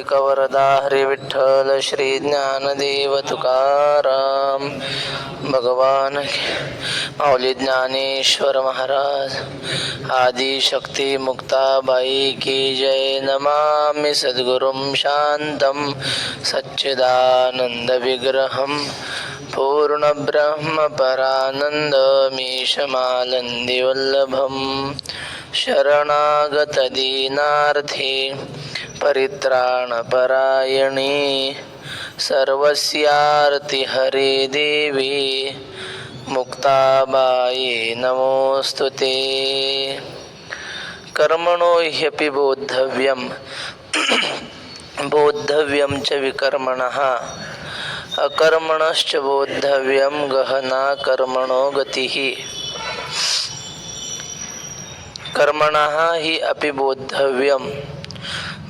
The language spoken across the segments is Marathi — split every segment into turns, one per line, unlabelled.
कवरदा हरी विठ्ठल श्री ज्ञानदेव तुकाराम भगवान माऊली ज्ञानेश्वर महाराज आदि शक्ती मुक्ताबाई की जय. नमामि सद्गुरुं शांतं सच्चिदानंद विग्रहं पूर्णब्रह्म परानन्दमीशमानन्दी वल्लभं शरणागत दीनार्थे परित्राणपरायणे सर्वस्यार्ति हरे देवी मुक्ताबाई नमोस्तुते. कर्मणो ह्यपि बोद्धव्यं बोद्धव्यं च विकर्मणः अकर्मणश्च बोद्धव्यं गहना कर्मणो गतिः. कर्मणः हि अपि बोद्धव्यम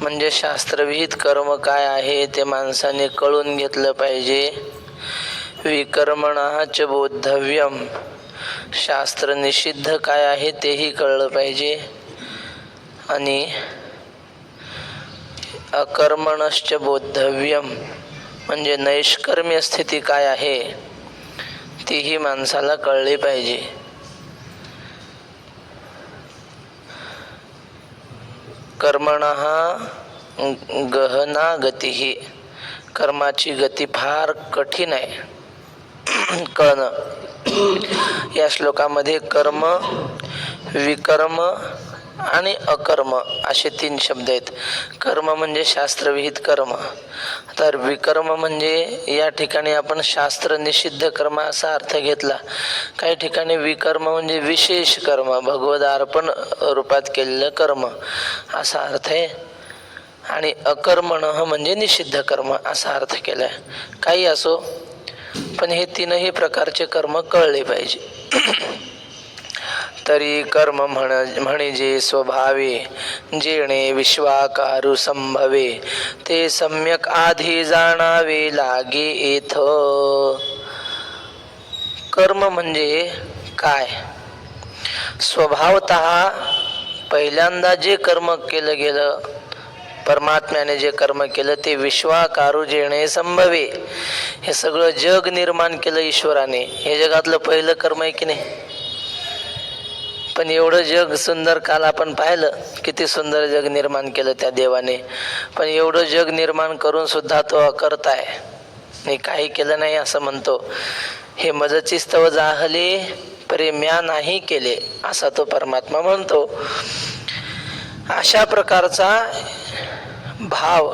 म्हणजे शास्त्रविहित कर्म काय आहे ते माणसाने कळून घेतलं पाहिजे. विकर्मणः च बोद्धव्यम शास्त्र निषिद्ध काय आहे तेही कळलं पाहिजे. आणि अकर्मणश्च बोद्धव्यम म्हणजे नैष्कर्म्य स्थिती काय आहे तीही माणसाला कळली पाहिजे. कर्मणः गहना गतिः कर्माची गती फार कठीण आहे कळणं. या श्लोकामध्ये कर्म, विकर्म आणि अकर्म असे 3 शब्द आहेत. कर्म म्हणजे शास्त्रविहित कर्म, तर विकर्म म्हणजे या ठिकाणी आपण शास्त्र निषिद्ध कर्म असा अर्थ घेतला. काही ठिकाणी विकर्म म्हणजे विशेष कर्म, भगवद अर्पण रूपात केलेलं कर्म असा अर्थ आहे. आणि अकर्मणः म्हणजे निषिद्ध कर्म असा अर्थ केलाय. काही असो, पण हे 3ही प्रकारचे कर्म कळले पाहिजे. तरी कर्म म्हणजे स्वभावे जेणे विश्वाकारू संभवे ते सम्यक आधी जाणावे लागे येथ. कर्म म्हणजे काय? स्वभावतः पहिल्यांदा जे कर्म केलं गेलं, परमात्म्याने जे कर्म केलं ते विश्वाकारू जेणे संभवे. हे सगळं जग निर्माण केलं ईश्वराने. हे जगातलं पहिलं कर्म आहे की नाही? पण एवढं जग सुंदर काल आपण पाहिलं, किती सुंदर जग निर्माण केलं त्या देवाने. पण एवढं जग निर्माण करून सुद्धा तो अकर्ता आहे, मी काही केलं नाही असं म्हणतो. हे मजची स्तव जाहले परे म्या नाही केले असा तो परमात्मा म्हणतो. अशा प्रकारचा भाव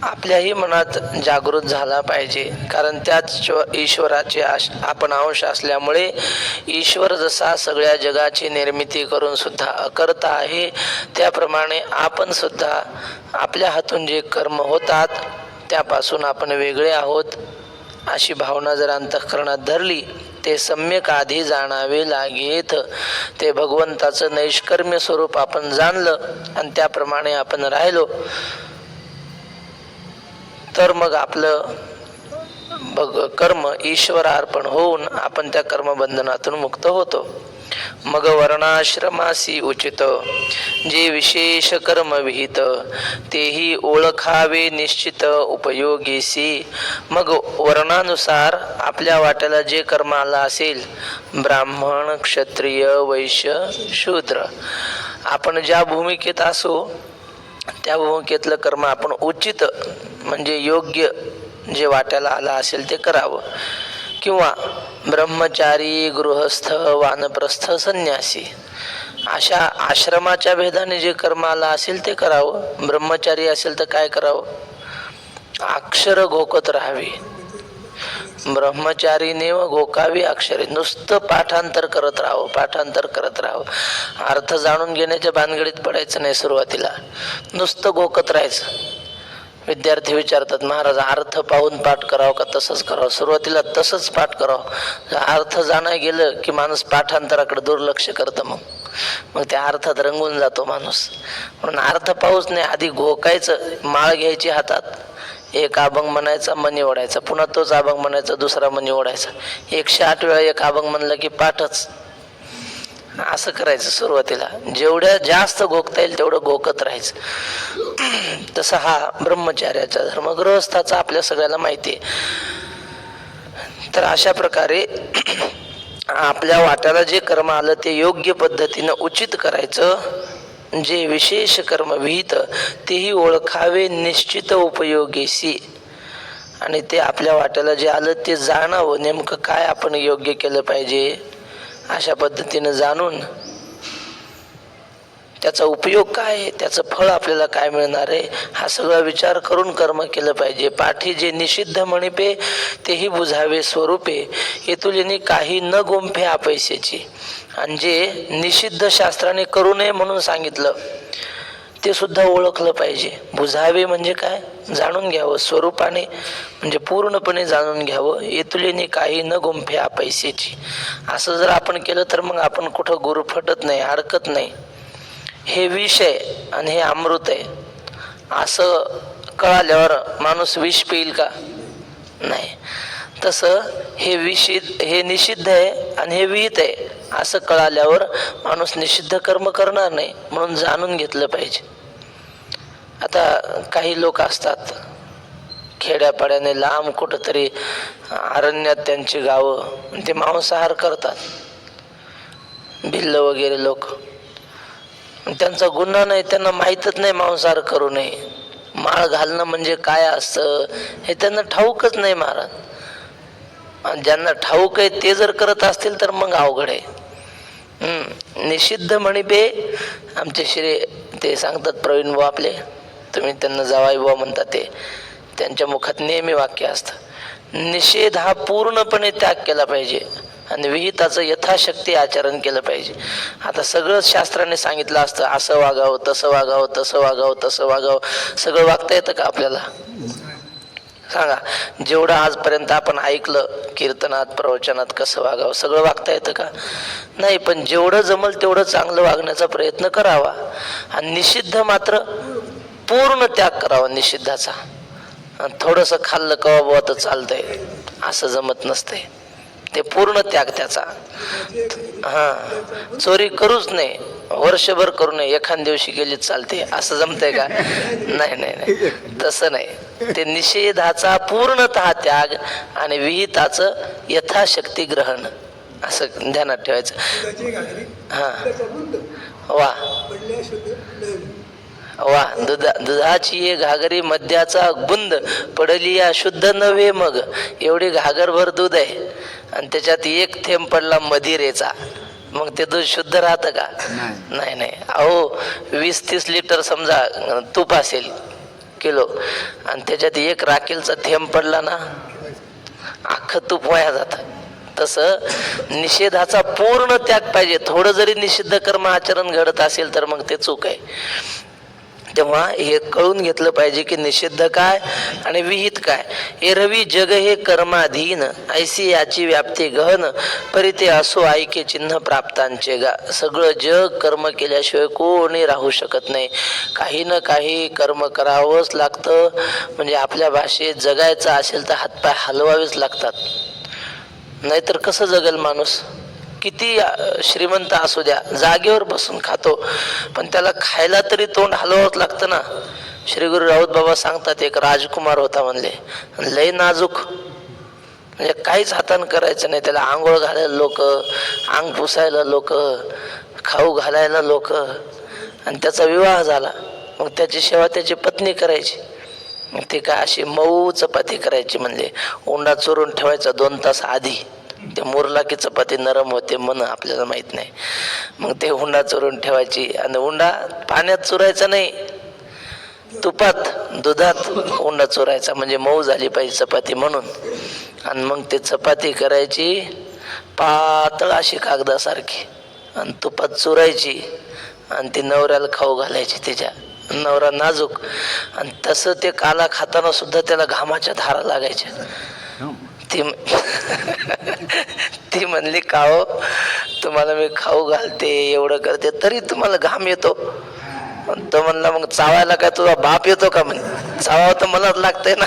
आपल्याही मनात जागृत झाला पाहिजे. कारण त्याच ईश्वराचे आपण अंश असल्यामुळे ईश्वर जसा सगळ्या जगाची निर्मिती करून सुद्धा अकर्ता आहे, त्याप्रमाणे आपण सुद्धा आपल्या हातून जे कर्म होतात त्यापासून आपण वेगळे आहोत अशी भावना जर अंतःकरणात धरली, ते सम्यक आधी जाणावे लागेत. ते भगवंताचं नैष्कर्म्य स्वरूप आपण जाणलं आणि त्याप्रमाणे आपण राहिलो तर मग आपलं कर्म ईश्वरार्पण होऊन आपण त्या कर्मबंधनातून मुक्त होतो. मग वर्णाश्रमासी उचित जे विशेष कर्म विहित तेही ओळखावे निश्चित उपयोगीसी. मग वर्णानुसार आपल्या वाट्याला जे कर्म आलं असेल, ब्राह्मण, क्षत्रिय, वैश्य, शूद्र, आपण ज्या भूमिकेत असो त्या भूमिकेतलं कर्म आपण उचित म्हणजे योग्य जे वाट्याला आला असेल ते करावं. किंवा ब्रह्मचारी, गृहस्थ, वानप्रस्थ, संन्यासी अशा आश्रमाच्या भेदाने जे कर्म आला असेल ते करावं. ब्रह्मचारी असेल तर काय करावं? अक्षर घोकत राहावे. ब्रह्मचारीने व घोकावी अक्षरे. नुसतं पाठांतर करत राहावं, पाठांतर करत राहावं. अर्थ जाणून घेण्याच्या भानगडीत पडायचं नाही. सुरुवातीला नुसतं घोकत राहायचं. विद्यार्थी विचारतात, महाराज अर्थ पाहून पाठ करावं का तसंच करावं? सुरुवातीला तसंच पाठ करावं. अर्थ जाणाय गेलं की माणूस पाठांतराकडे दुर्लक्ष करतं. मग त्या अर्थात रंगून जातो माणूस. म्हणून अर्थ पाहूच नाही, आधी घोकायचं. माळ घ्यायची हातात, एक अभंग म्हणायचा, मनी ओढायचा, पुन्हा तोच अभंग म्हणायचा, दुसरा मनी ओढायचा. 108 वेळा एक अभंग म्हणलं की पाठच. असं करायचं सुरुवातीला. जेवढ्या जास्त गोखता येईल तेवढं गोकत राहायचं. तसा हा ब्रह्मचार्याचा धर्म, गृहस्थाचा आपल्या सगळ्याला माहिती आहे. तर अशा प्रकारे आपल्या वाट्याला जे कर्म आलं ते योग्य पद्धतीनं उचित करायचं. जे विशेष कर्म विहित तेही ओळखावे निश्चित उपयोगीसी. आणि ते आपल्या वाट्याला जे आलं ते जाणावं, नेमकं काय आपण योग्य केलं पाहिजे. अशा पद्धतीनं जाणून त्याचा उपयोग काय आहे, त्याचं फळ आपल्याला काय मिळणार आहे, हा सगळा विचार करून कर्म केलं पाहिजे. पाठी जे निषिद्ध म्हणिपे तेही बुझावे स्वरूपे, येतुलिनी काही न गोंफे आपैसेची. आणि जे निषिद्ध शास्त्राने करू नये म्हणून सांगितलं ते सुद्धा ओळखलं पाहिजे. बुझावे म्हणजे काय, जाणून घ्यावं स्वरूपाने, म्हणजे पूर्णपणे जाणून घ्यावं. येतुलिनी काही न गोंफे आपैसेची. असं जर आपण केलं तर मग आपण कुठं गुरफटत नाही, अडकत नाही. हे विष आहे आणि हे अमृत आहे असं कळाल्यावर माणूस विष पिईल का? नाही. तसं हे निषिद्ध आहे आणि हे विहित आहे असं कळाल्यावर माणूस निषिद्ध कर्म करणार नाही. म्हणून जाणून घेतलं पाहिजे. आता काही लोक असतात खेड्यापाड्याने लांब कुठंतरी अरण्यात त्यांची गावं, ते मांसाहार करतात, भिल्ल वगैरे लोक. त्यांचा गुन्हा नाही, त्यांना माहीतच नाही मांसाहार करू नये. माळ घालणं म्हणजे काय असतं हे त्यांना ठाऊकच नाही महाराज. ज्यांना ठाऊक आहे ते जर करत असतील तर मग अवघड आहे. निषिद्ध म्हणिबे आमचे श्री ते सांगतात, प्रवीण बुवा आपले, तुम्ही त्यांना जावाई बुवा म्हणता, ते त्यांच्या मुखात नेहमी वाक्य असतं, निषेध हा पूर्णपणे त्याग केला पाहिजे आणि विहिताचं यथाशक्ती आचरण केलं पाहिजे. आता सगळं शास्त्राने सांगितलं असतं, असं वागावं, तसं वागावं, तसं वागावं, तसं वागावं, सगळं वागता येतं का आपल्याला? सांगा. जेवढं आजपर्यंत आपण ऐकलं कीर्तनात प्रवचनात कसं वागावं, सगळं वागता येतं का? नाही. पण जेवढं जमल तेवढं चांगलं वागण्याचा प्रयत्न करावा. आणि निषिद्ध मात्र पूर्ण त्याग करावा निषिद्धाचा. थोडंसं खाल्लं कवा बुवा तर चालतंय असं जमत नसतंय, ते पूर्ण त्याग त्याचा. चोरी करूच नाही, वर्षभर करू नये, एखाद दिवशी गेलीच चालते असं जमतंय का? नाही नाही नाही, तसं नाही. ते निषेधाचा पूर्णतः त्याग आणि विहिताचं यथाशक्ती ग्रहण असं ध्यानात ठेवायचं. वा वा. दुधाची ये घागरी मद्याचा बुंद पडली या शुद्ध नव्हे. मग एवढी घागरभर दूध आहे आणि त्याच्यात एक थेंब पडला मदिरेचा, मग ते दूध शुद्ध राहतं का? नाही नाही. अहो 20-30 लिटर समजा तूप असेल किलो आणि त्याच्यात एक राखेलचा थेंब पडला ना, अख्खं तूप वाया जातं. तसं निषेधाचा पूर्ण त्याग पाहिजे. थोडं जरी निषिद्ध कर्म आचरण घडत असेल तर मग ते चूक आहे. तेव्हा हे कळून घेतलं पाहिजे की निषिद्ध काय आणि विहित काय. एरवी जग हे कर्माधीन, ऐसी याची व्याप्ती गहन, परिते असो ऐके चिन्ह प्राप्तांचे गा. सगळं जग कर्म केल्याशिवाय कोणी राहू शकत नाही. काही ना काही कर्म करावंच लागतं. म्हणजे आपल्या भाषेत जगायचं असेल तर हातपाय हलवावेच लागतात, नाहीतर कसं जगल माणूस? किती श्रीमंत असू द्या, जागेवर बसून खातो, पण त्याला खायला तरी तोंड हलवावंच लागतं ना. श्री गुरु राऊत बाबा सांगतात, एक राजकुमार होता म्हणले, लय नाजूक, म्हणजे काहीच हातानं करायचं नाही. त्याला आंघोळ घालायला लोक, अंग पुसायला लोक, खाऊ घालायला लोक. आणि त्याचा विवाह झाला, मग त्याची सेवा त्याची पत्नी करायची. मग ते काय अशी मऊ चपाती करायची, म्हणले उंडा चुरून ठेवायचा 2 तास आधी. ते मुरला की चपाती नरम होते म्हण, आपल्याला माहित नाही. मग ते हुंडा चुरून ठेवायची. आणि हुंडा पाण्यात चुरायचा नाही, तुपात दुधात हुंडा चुरायचा, म्हणजे मऊ झाली पाहिजे चपाती म्हणून. आणि मग ते चपाती करायची पातळ अशी कागदासारखी आणि तुपात चुरायची आणि ती नवऱ्याला खाऊ घालायची. तिच्या नवरा नाजूक, आणि तसं ते काला खाताना सुद्धा त्याला घामाच्या धारा लागायच्या. ती म्हणली, का हो तुम्हाला मी खाऊ घालते एवढं करते तरी तुम्हाला घाम येतो? तो म्हणला, मग चावायला काय तुझा बाप येतो का? म्हणे चावावं तर मलाच लागतंय ना.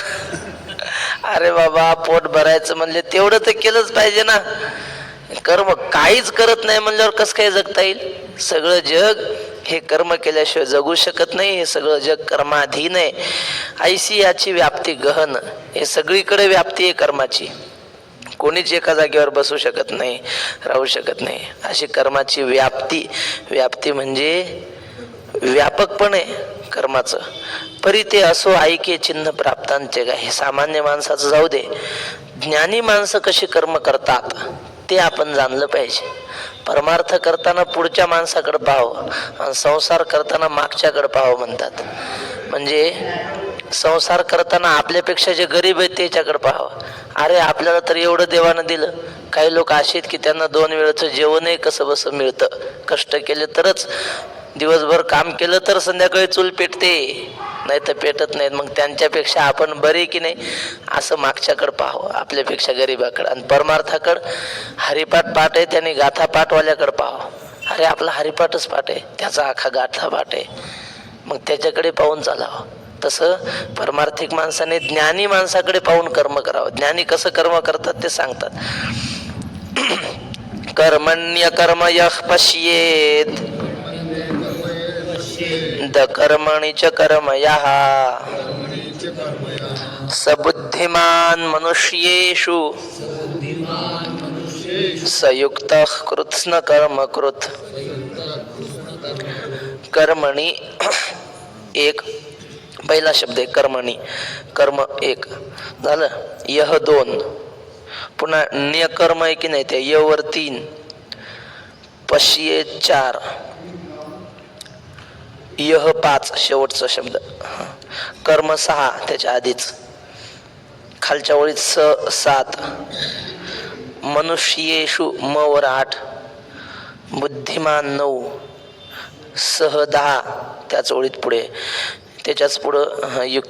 अरे बाबा, पोट भरायचं म्हणले तेवढं तर केलंच पाहिजे ना. कर्म काहीच करत नाही म्हणल्यावर कसं काय जगता येईल? सगळं जग हे कर्म केल्याशिवाय जगू शकत नाही. हे सगळं जग कर्माधीन आहे. ऐशी याची व्याप्ती गहन, हे सगळीकडे व्याप्ती आहे कर्माची. कोणीच एका जागेवर बसू शकत नाही, राहू शकत नाही. अशी कर्माची व्याप्ती. व्याप्ती म्हणजे व्यापकपणे कर्माचं. परी ते असो ऐके चिन्ह प्राप्तांचे काय. हे सामान्य माणसाचं जाऊ दे, ज्ञानी माणसं कशी कर्म करतात ते आपण जाणलं पाहिजे. परमार्थ करताना पुढच्या माणसाकडे पाहावं आणि संसार करताना मागच्याकडे पाहावं म्हणतात. म्हणजे संसार करताना आपल्यापेक्षा जे गरीब आहेत त्याच्याकडे पाहावं. अरे आपल्याला तर एवढं देवानं दिलं. काही लोक असे आहेत की त्यांना 2 वेळचं जेवणही कसं बसं मिळतं. कष्ट केले तरच, दिवसभर काम केलं तर संध्याकाळी चूल पेटते, नाही तर पेटत नाहीत. मग त्यांच्यापेक्षा आपण बरे की नाही असं मागच्याकडे पाहावं, आपल्यापेक्षा गरीबाकडं. आणि परमार्थाकडं हरिपाठ पाठ आहे त्याने गाथा पाठवाल्याकडे पाहावं. अरे आपला हरिपाठच पाठ आहे, त्याचा आखा गाथा पाठ आहे, मग त्याच्याकडे पाहून चालावं. तसं परमार्थिक माणसाने ज्ञानी माणसाकडे पाहून कर्म करावं. ज्ञानी कसं कर्म करतात ते सांगतात. कर्मण्य कर्म यः पश्येत द कर्मणि च कर्म यः सबुद्धिमान मनुष्येषु सयुक्तः कृत्स्न कर्म कृत. कर्मणी एक पहिला शब्द आहे कर्मणी. कर्म एक झालं, यह 2, पुन्हा न्यकर्म आहे की नाही, त्या य वर 3, पश्ये 4, यह 5 शेवटचा शब्द, कर्म 6 त्याच्या आधीच, खालच्या ओळीत 7, मनुष्येषु म वर 8, बुद्धिमान 9, सह 10 त्याच ओळीत पुढे, त्याच्याच पुढं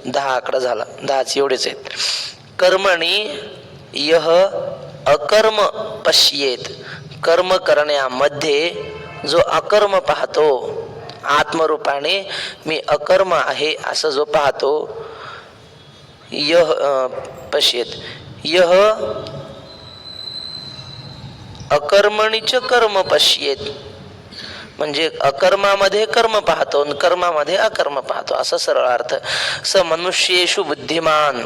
10 आकडा झाला. 10 एवढेच आहेत. कर्मणी यह अकर्म पश्येत, कर्म करण्यामध्ये जो अकर्म पाहतो, आत्मरूपाने मी अकर्म आहे असं जो पाहतो, यह पश्येत, यह अकर्मणीच कर्म पश्येत, म्हणजे अकर्मामध्ये कर्म पाहतो आणि कर्मामध्ये अकर्म पाहतो, असा सरळ अर्थ. स मनुष्येषु बुद्धिमान,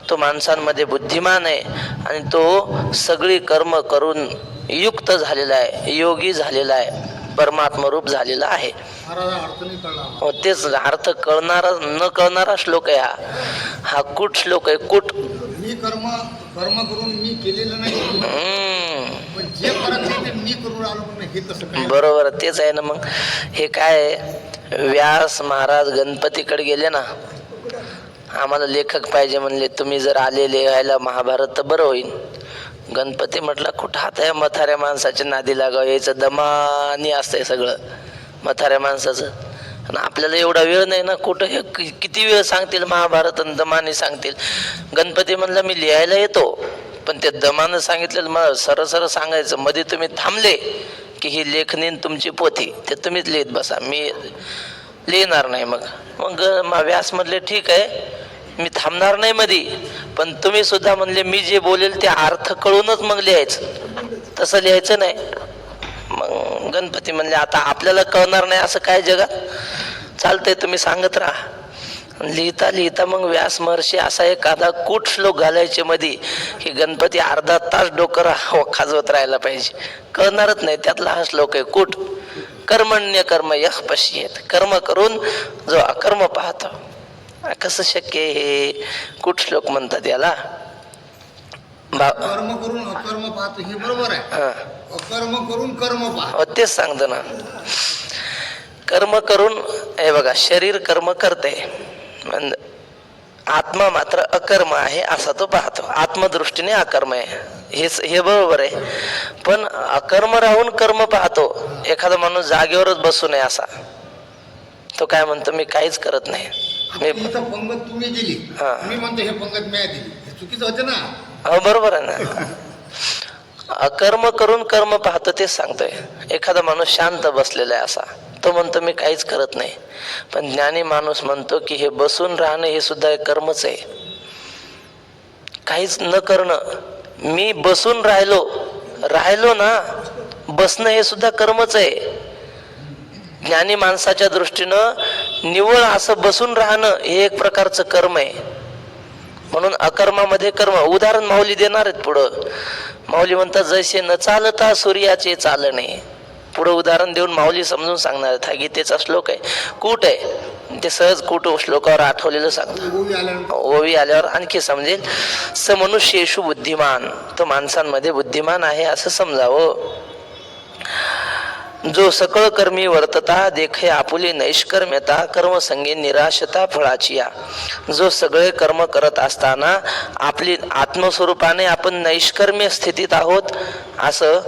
तो माणसांमध्ये बुद्धिमान आहे आणि तो सगळी कर्म करून युक्त झालेला आहे, योगी झालेला आहे, परमात्मरूप झालेला आहे. तेच अर्थ कळणारा न कळणारा श्लोक आहे हा. हा कुट श्लोक आहे, कुट.
मी कर्म करून मी केलेलं नाही, पण जे करत आहे ते मी करून आलो पण हे तसं काय.
बरोबर, तेच आहे ना. मग हे काय, व्यास महाराज गणपतीकडे गेले ना, आम्हाला लेखक पाहिजे म्हणले, तुम्ही जर आले लिहायला महाभारत तर बरं होईल. गणपती म्हटलं कुठं हात आहे म्हाताऱ्या माणसाच्या नादी लागावं, यायचं दमानी असतंय सगळं म्हाताऱ्या माणसाचं. आणि आपल्याला एवढा वेळ नाही ना, कुठं हे किती वेळ सांगतील महाभारत आणि दमाने सांगतील. गणपती म्हणलं मी लिहायला येतो, पण ते दमानं सांगितलेलं मला सरळ सांगायचं. मध्ये तुम्ही थांबले की ही लेखणी तुमची पोथी ते तुम्हीच लिहित बसा, मी लिहिणार नाही. मग व्यास म्हणले ठीक आहे, मी थांबणार नाही मध्ये, पण तुम्ही सुद्धा म्हणले मी जे बोलेल ते अर्थ कळूनच मग लिहायचं, तसं लिहायचं नाही. मग गणपती म्हणले आता आपल्याला कळणार नाही असं काय जगात, चालतंय तुम्ही सांगत राहा. लिहिता लिहिता मग व्यास महर्षी असा एखादा कूट श्लोक घालायचे मध्ये की गणपती अर्धा तास डोकर खाजवत राहायला पाहिजे, कळणारच नाही. त्यातला हा श्लोक आहे कूट. कर्मण्य कर्म यः पश्येत, कर्म करून जो अकर्म पाहतो. कसं शक्य हे कुठ श्लोक म्हणतात याला.
कर्म करून अकर्म पाहतो हे बरोबर आहे. अकर्म करून कर्म पाहतो,
तेच सांगतो ना. कर्म करून हे बघा, शरीर कर्म करते, आत्मा मात्र अकर्म आहे असा तो पाहतो. आत्मदृष्टीने अकर्म आहे हे बरोबर आहे. पण अकर्म राहून कर्म पाहतो. एखादा माणूस जागेवरच बसू नये असा, तो काय म्हणतो मी काहीच करत नाही.
पंगत तुम्ही दिली, मी म्हणतो हे पंगत मी दिली, चुकीचं होतं ना.
हो बरोबर आहे ना. अकर्म करून कर्म पाहतो तेच सांगतोय. एखादा माणूस शांत बसलेला आहे असा, तो म्हणतो मी काहीच करत नाही. पण ज्ञानी माणूस म्हणतो की हे बसून राहणं हे सुद्धा एक कर्मच आहे. काहीच न करणं, मी बसून राहिलो राहिलो ना, बसणं हे सुद्धा कर्मच आहे. ज्ञानी माणसाच्या दृष्टीनं निव्वळ असं बसून राहणं हे एक प्रकारचं कर्म आहे. म्हणून अकर्मामध्ये कर्म. उदाहरण माऊली देणार आहेत पुढं. माऊली म्हणतात, जैसे न चालता सूर्याचे चालणे. पुढं उदाहरण देऊन माऊली समजून सांगणार आहेत. हा गीतेचा श्लोक आहे, कूट आहे. ते सहज कूट श्लोकावर आठवलेलं सांगतात. ओवी आल्यावर आणखी समजेल. स मनुष्येषु बुद्धिमान, तो माणसांमध्ये बुद्धिमान आहे असं समजावं. जो सकळ कर्मी वर्तता देखे आपुली नैष्कर्म्यता कर्मसंगी निराशता फळाची या. जो सगळे कर्म करत असताना आपली आत्मस्वरूपाने आपण नैष्कर्म्य स्थितीत आहोत असं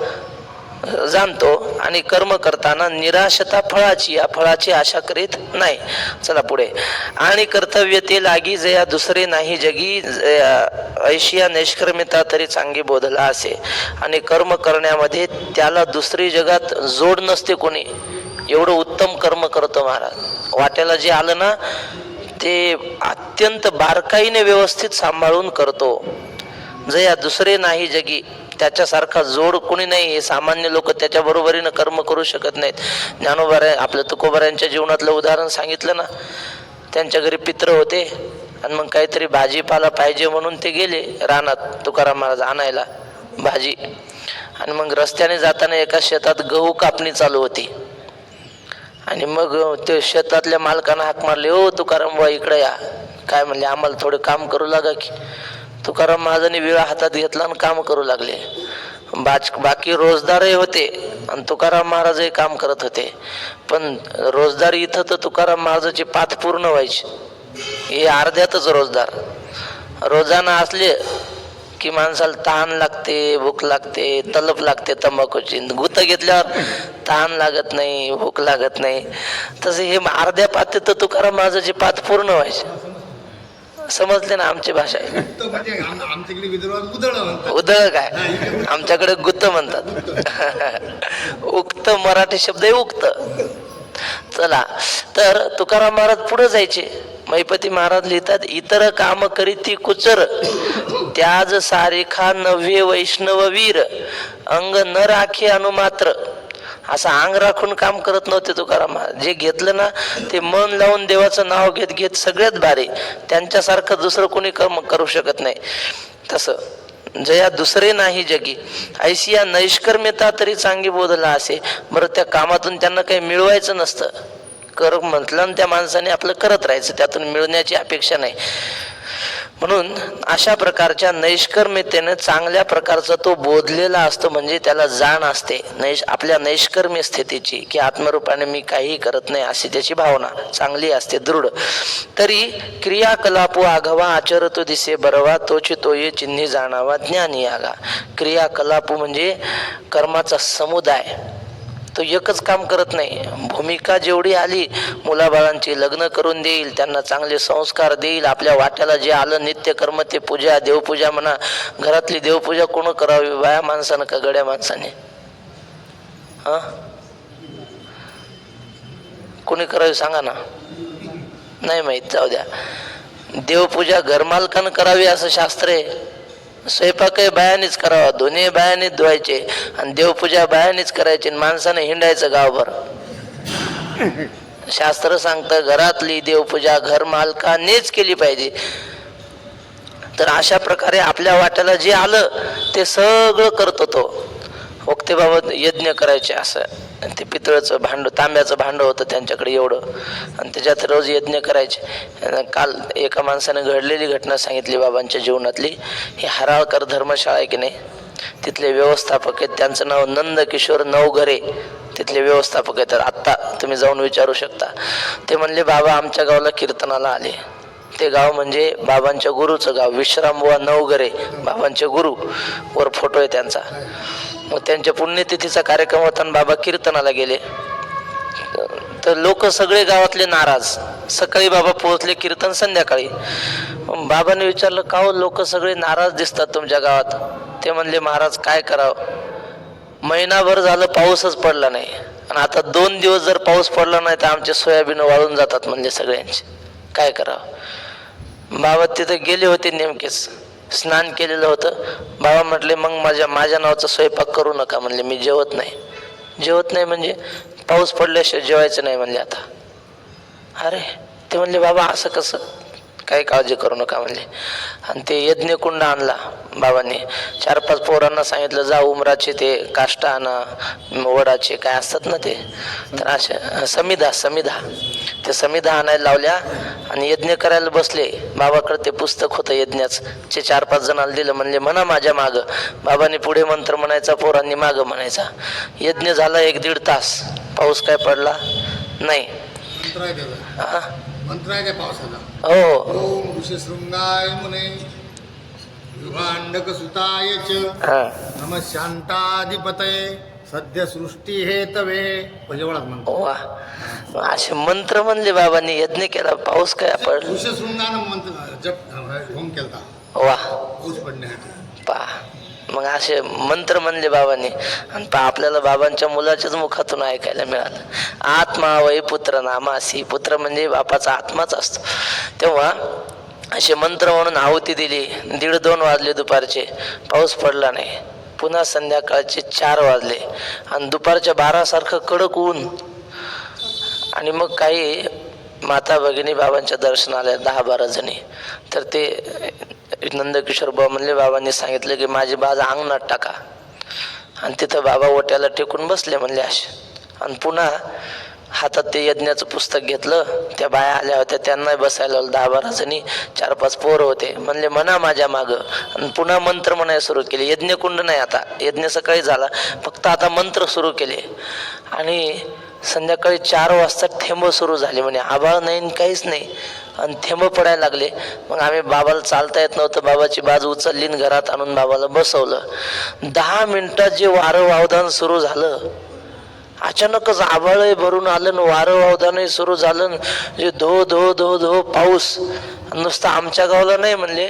जाणतो आणि कर्म करताना निराशता फळाची, या फळाची आशा करीत नाही. चला पुढे. आणि कर्तव्य ते लागी जया दुसरे नाही जगी, ऐशिया नैष्कर्म्यता तरी चांगी बोधला असे. आणि कर्म करण्यामध्ये त्याला दुसरी जगात जोड नसते कोणी. एवढं उत्तम कर्म करतो महाराज. वाट्याला जे आलं ना ते अत्यंत बारकाईने व्यवस्थित सांभाळून करतो. जया दुसरे नाही जगी, त्याच्यासारखा जोड कोणी नाही. हे सामान्य लोक त्याच्या बरोबरीनं कर्म करू शकत नाहीत. ज्ञानोबा आपल्या तुकोबाऱ्यांच्या जीवनातलं उदाहरण सांगितलं ना. त्यांच्या घरी पित्र होते आणि मग काहीतरी भाजीपाला पाहिजे म्हणून ते गेले रानात तुकाराम महाराज आणायला भाजी. आणि मग रस्त्याने जाताना एका शेतात गहू कापणी चालू होती. आणि मग ते शेतातल्या मालकानं हाक मारली, ओ तुकाराम बुवा इकडे या. काय म्हणले, आम्हाला थोडं काम करू लागा की. तुकाराम महाराजांनी विळा हातात घेतला आणि काम करू लागले. बाकी रोजदारही होते आणि तुकाराम महाराजही काम करत होते. पण रोजदार इथं तर तुकाराम महाराजाची पाथ पूर्ण व्हायची. हे अर्ध्यातच रोजदार. रोजानं असले की माणसाला तहान लागते, भूक लागते, तलप लागते तंबाखूची. गुत घेतल्यावर तहान लागत नाही, भूक लागत नाही. तसे हे अर्ध्या पाथीत तर तुकाराम महाराजाची पाथ पूर्ण व्हायची. समजले ना आमची भाषा आहे.
आमच्याकडे विदर्भात उदळ म्हणतात.
उदळ काय, आमच्याकडे गुत्त म्हणतात. उक्त मराठी शब्द आहे उक्त. चला तर तुकाराम महाराज पुढे जायचे. महिपती महाराज लिहितात, इतर काम करीती कुचर त्याज सारेखा नव्हे वैष्णव वीर अंग न राखे अनुमात्र. असं अंग राखून काम करत नव्हते तुकाराम महाराज. जे घेतलं ना ते मन लावून देवाचं नाव घेत घेत सगळ्यात भारी. त्यांच्यासारखं दुसरं कोणी कर्म करू शकत नाही. तसं जया दुसरे नाही जगी, ऐशिया नैष्कर्म्यता तरी चांगी बोधला असे. बरं त्या कामातून त्यांना काही मिळवायचं नसतं. कर म्हटलं त्या माणसाने आपलं करत राहायचं, त्यातून मिळण्याची अपेक्षा नाही. म्हणून अशा प्रकारच्या नैष्कर्म्यतेने चांगल्या प्रकारचा तो बोधलेला असतो. म्हणजे त्याला जाण असते आपल्या नैष्कर्म्य स्थितीची, की आत्मरूपाने मी काही करत नाही अशी त्याची भावना चांगली असते, दृढ. तरी क्रियाकलापो आघवा आचरतो दिसे बरवा तोची तो ये चिन्ही जाणावा ज्ञानी आगा. क्रियाकलापो म्हणजे कर्माचा समुदाय. तो एकच काम करत नाही. भूमिका जेवढी आली, मुलाबाळांची लग्न करून देईल, त्यांना चांगले संस्कार देईल. आपल्या वाट्याला जे आलं नित्य कर्म ते पूजा, देवपूजा म्हणा. घरातली देवपूजा कोण करावी, बाया माणसानं का गड्या माणसाने? हा, कोणी करावी सांगा ना. नाही माहीत, जाऊ द्या. देवपूजा घरमालकानं करावी असं शास्त्र आहे. स्वयंपाकही बायानेच करावा, दोन्ही बायानेच धुवायचे आणि देवपूजा बायानेच करायची. माणसाने हिंडायचं गावभर. शास्त्र सांगतं घरातली देवपूजा घर मालकानेच केली पाहिजे. तर अशा प्रकारे आपल्या वाट्याला जे आलं ते सगळं करतो तो. वक्तेबाबत यज्ञ करायचे असं. ते पितळाचं भांड, तांब्याचं भांड होतं त्यांच्याकडे एवढं, आणि त्याच्यात रोज यज्ञ करायचे. काल एका माणसाने घडलेली घटना सांगितली बाबांच्या जीवनातली. हे हराळकर धर्मशाळा आहे की नाही, तिथले व्यवस्थापक आहेत. त्यांचं नाव नंदकिशोर नवघरे, तिथले व्यवस्थापक आहेत. तर आत्ता तुम्ही जाऊन विचारू शकता. ते म्हणले, बाबा आमच्या गावाला कीर्तनाला आले. ते गाव म्हणजे बाबांच्या गुरुचं गाव, विश्रामबुवा नवघरे बाबांचे गुरु. वर फोटो आहे त्यांचा. मग त्यांच्या पुण्यतिथीचा कार्यक्रम होता आणि बाबा कीर्तनाला गेले. तर लोक सगळे गावातले नाराज. सकाळी बाबा पोहोचले, कीर्तन संध्याकाळी. बाबांनी विचारलं, का हो लोक सगळे नाराज दिसतात तुमच्या गावात? ते म्हणले, महाराज काय करावं, महिनाभर झालं पाऊसच पडला नाही, आणि आता 2 दिवस जर पाऊस पडला नाही तर आमचे सोयाबीन वाळून जातात म्हणजे सगळ्यांचे. काय करावं? बाबा तिथे गेले होते नेमकेच. स्नान केलेलं होतं. बाबा म्हटले मग माझ्या नावाचा स्वयंपाक करू नका म्हणले. मी जेवत नाही म्हणजे पाऊस पडल्याशिवाय जेवायचं नाही म्हणले. आता अरे ते म्हणले बाबा असं कसं, काही काळजी करू नका म्हणले. आणि ते यज्ञकुंड आणला बाबांनी. 4-5 पोरांना सांगितलं जा उमराचे ते काष्ट आणा, वडाचे काय असतात ना ते, तर अशा समिधा ते समिधा आणायला लावल्या आणि यज्ञ करायला बसले. बाबाकडे ते पुस्तक होतं यज्ञाचं, ते 4-5 जणांना दिलं. म्हणले म्हणा माझ्या मागं. बाबांनी पुढे मंत्र म्हणायचा, पोरांनी मागं म्हणायचा. यज्ञ झाला 1-1.5 तास. पाऊस काय पडला नाही.
मंत्र आहे त्या पावसाचा.
हो
ओम ऋषशृंगाय मुने युगांडक सुताय च नमः शांताधिपतये सद्य सृष्टी हेतवे पजवळात म्हणतो.
वा असे मंत्र म्हणले बाबांनी. यज्ञ केला, पाऊस काय पडला.
ऋषशृंगानं मंत्र जप होम केलता
वा
पाऊस पडण्यासाठी.
पहा मग असे मंत्र म्हणले बाबांनी. आणि आपल्याला बाबांच्या मुलाच्याच मुखातून ऐकायला मिळालं. आत्मा वै पुत्र नामासी. पुत्र म्हणजे बापाचा आत्माच असतो. तेव्हा असे मंत्र म्हणून आहुती दिली. 1:30-2 वाजले दुपारचे, पाऊस पडला नाही. पुन्हा संध्याकाळचे 4 वाजले आणि दुपारच्या 12 सारखं कडक ऊन. आणि मग काही माता भगिनी बाबांच्या दर्शनाला 10-12 जणी. तर ते नंदकिशोर बाबा म्हणले बाबांनी सांगितलं की माझी बाज अंगणात टाका. आणि तिथं बाबा ओट्याला टेकून बसले म्हणले असे. आणि पुन्हा हातात ते यज्ञाचं पुस्तक घेतलं. त्या बाया आल्या होत्या, त्यांना बसायला 10-12 जणी, 4-5 पोरं होते. म्हणले म्हणा माझ्या मागं. आणि पुन्हा मंत्र म्हणायला सुरू केले. यज्ञकुंड नाही, आता यज्ञ सकाळी झाला, फक्त आता मंत्र सुरू केले. आणि संध्याकाळी 4 वाजता थेंब सुरू झाले. म्हणे आभाळ नाही काहीच नाही आणि थेंब पडायला लागले. मग आम्ही बाबाला चालता येत नव्हतं, बाबाची बाजू उचलली आणि घरात आणून बाबाला बसवलं. 10 मिनिटात जे वारं वावदान सुरू झालं, अचानकच आभाळ भरून आलं, वारं वावदानही सुरू झालं. जे धो धो धो धो पाऊस. नुसतं आमच्या गावाला नाही म्हणले,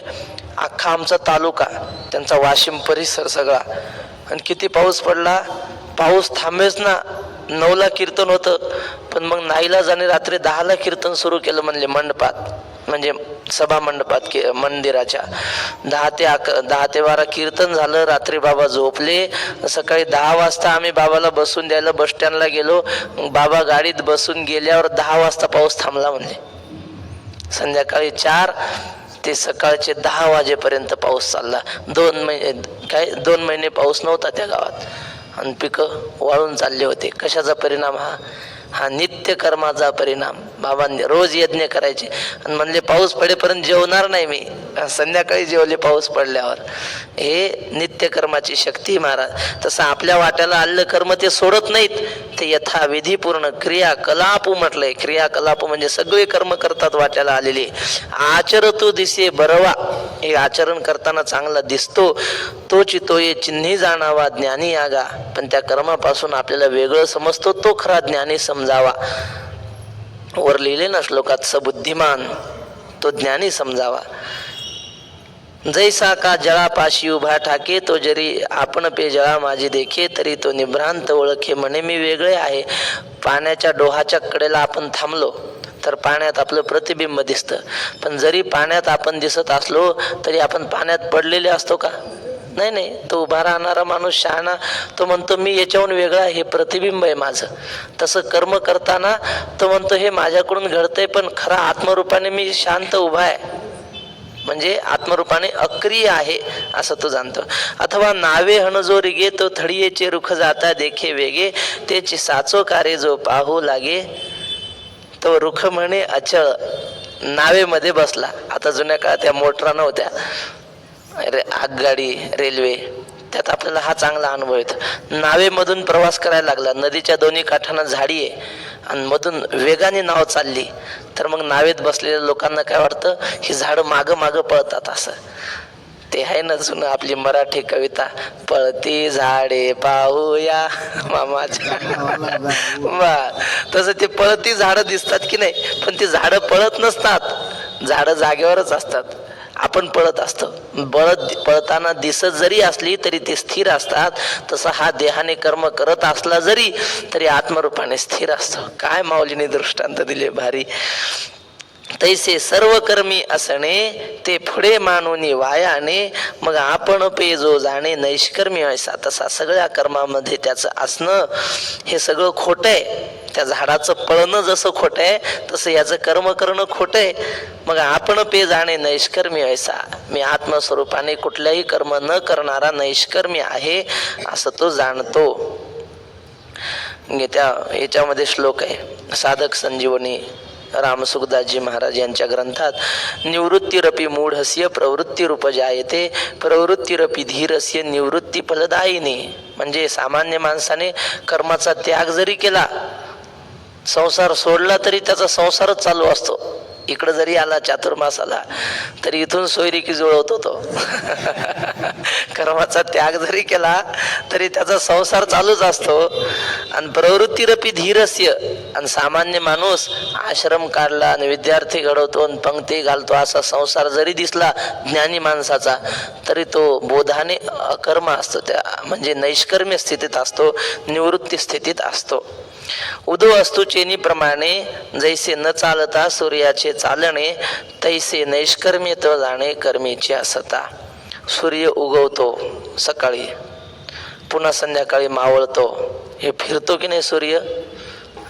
अख्खा आमचा तालुका, त्यांचा वाशिम परिसर सगळा. आणि किती पाऊस पडला. पाऊस थांबेच ना. 9ला कीर्तन होतं, पण मग नाईलाजाने रात्री 10ला कीर्तन सुरू केलं म्हणले मंडपात, म्हणजे सभा मंडपात मंदिराच्या. 10 ते 12 कीर्तन झालं. रात्री बाबा झोपले. सकाळी 10 वाजता आम्ही बाबाला बसून द्यायला बस स्टँडला गेलो. बाबा गाडीत बसून गेल्यावर 10 वाजता पाऊस थांबला म्हणले. संध्याकाळी 4 ते सकाळचे 10 वाजेपर्यंत पाऊस चालला. 2 महिने पाऊस नव्हता त्या गावात. आणि पिकं वाळून चालले होते. कशाचा परिणाम हा नित्य कर्माचा परिणाम. बाबांनी रोज यज्ञ करायचे. आणि म्हणले पाऊस पडेपर्यंत जेवणार नाही मी. संध्याकाळी जेवले पाऊस पडल्यावर. हे नित्य कर्माची शक्ती महाराज. तसं आपल्या वाट्याला आलेलं कर्म ते सोडत नाहीत. ते यथाविधी पूर्ण क्रियाकलाप म्हटलंय. क्रियाकलाप म्हणजे सगळे कर्म करतात वाट्याला आलेले. आचरतो दिसे बरवा. हे आचरण करताना चांगला दिसतो. तोची तो ये चिन्ही जाणावा ज्ञानी आगा. पण त्या कर्मापासून आपल्याला वेगळं समजतो, तो खरा ज्ञानी समजावा. वर लिहिले ना श्लोकात, सबुद्धिमान तो ज्ञानी समजावा. जैसा का जळापाशी उभा ठाके, तो जरी आपण पे जळा माझी देखे, तरी तो निभ्रांत ओळखे म्हणे मी वेगळे आहे. पाण्याच्या डोहाच्या कडेला आपण थांबलो तर पाण्यात आपलं प्रतिबिंब दिसतं. पण जरी पाण्यात आपण दिसत असलो तरी आपण पाण्यात पडलेले असतो का? नाही. तो उभा राहणारा माणूस शहाणा, तो म्हणतो मी याच्याहून वेगळा, हे प्रतिबिंब आहे माझं. तसं कर्म करताना तो म्हणतो हे माझ्याकडून घडतंय, पण खरा आत्मरूपाने मी शांत उभा आहे, म्हणजे आत्मरूपाने अक्रिय आहे असं तो जाणतो. अथवा नावे हण जो रिगे, तो थडियेचे रुख जाता देखे वेगे, तेची साचो कार्य जो पाहू लागे, तो रुख म्हणे अचळ. नावेमध्ये बसला. आता जुन्या काळात त्या मोटरा नव्हत्या, आगगाडी, रेल्वे, त्यात आपल्याला हा चांगला अनुभव येतो. नावेमधून प्रवास करायला लागला. नदीच्या दोन्ही काठांना झाडी आहे आणि मधून वेगाने नाव चालली. तर मग नावेत बसलेल्या लोकांना काय वाटतं, ही झाडं मागं मागं पळतात. असं ते आहे ना जुनं आपली मराठी कविता, पळती झाडे पाहूया मामाच्या. तसं ते पळती झाडं दिसतात की नाही, पण ती झाडं पळत नसतात. झाडं जागेवरच असतात. आपण पळत असतो. पळताना दिसत जरी असली तरी ते स्थिर असतात. तसं हा देहाने कर्म करत असला जरी तरी आत्मरूपाने स्थिर असतो. काय माऊलीने दृष्टांत दिले भारी. तैसे सर्व कर्मी असणे ते पुढे मानूनी वायाने मग आपण पे जो जाणे नैष्कर्मी व्हायचा. तसा सगळ्या कर्मामध्ये त्याचं असणं हे सगळं खोटं आहे. त्या झाडाचं पळणं जसं खोटं आहे तसं याचं कर्म करणं खोटं आहे. मग आपण पे जाणे नैष्कर्मी व्हायचा. मी आत्मस्वरूपाने कुठल्याही कर्म न करणारा नैष्कर्मी आहे असं तो जाणतो. त्या याच्यामध्ये श्लोक आहे साधक संजीवनी रामसुखदासजी महाराज यांच्या ग्रंथात, निवृत्तीरपी मूढस्य प्रवृत्तीरुपजायते प्रवृत्तीरपी धीरस्य निवृत्ती फलदायिनी. म्हणजे सामान्य माणसाने कर्माचा त्याग जरी केला, संसार सोडला तरी त्याचा संसारच चालू असतो. इकडे जरी आला चातुर्मास आला तरी इथून सोयरिकी जुळवतो तो. कर्माचा त्याग जरी केला तरी त्याचा संसार चालूच असतो. आणि प्रवृत्तीरपी धीरस्य, आणि सामान्य माणूस आश्रम काढला आणि विद्यार्थी घडवतो आणि पंक्ती घालतो असा संसार जरी दिसला ज्ञानी माणसाचा तरी तो बोधाने अकर्म असतो, त्या म्हणजे नैष्कर्म्य स्थितीत असतो, निवृत्ती स्थितीत असतो. उदो असतो चेनीप्रमाणे जैसे न चालता सूर्याचे चालणे तैसे नैष्कर्म्यत्व जाणे कर्मीची असता. सूर्य उगवतो सकाळी, पुन्हा संध्याकाळी मावळतो. हे फिरतो की नाही सूर्य?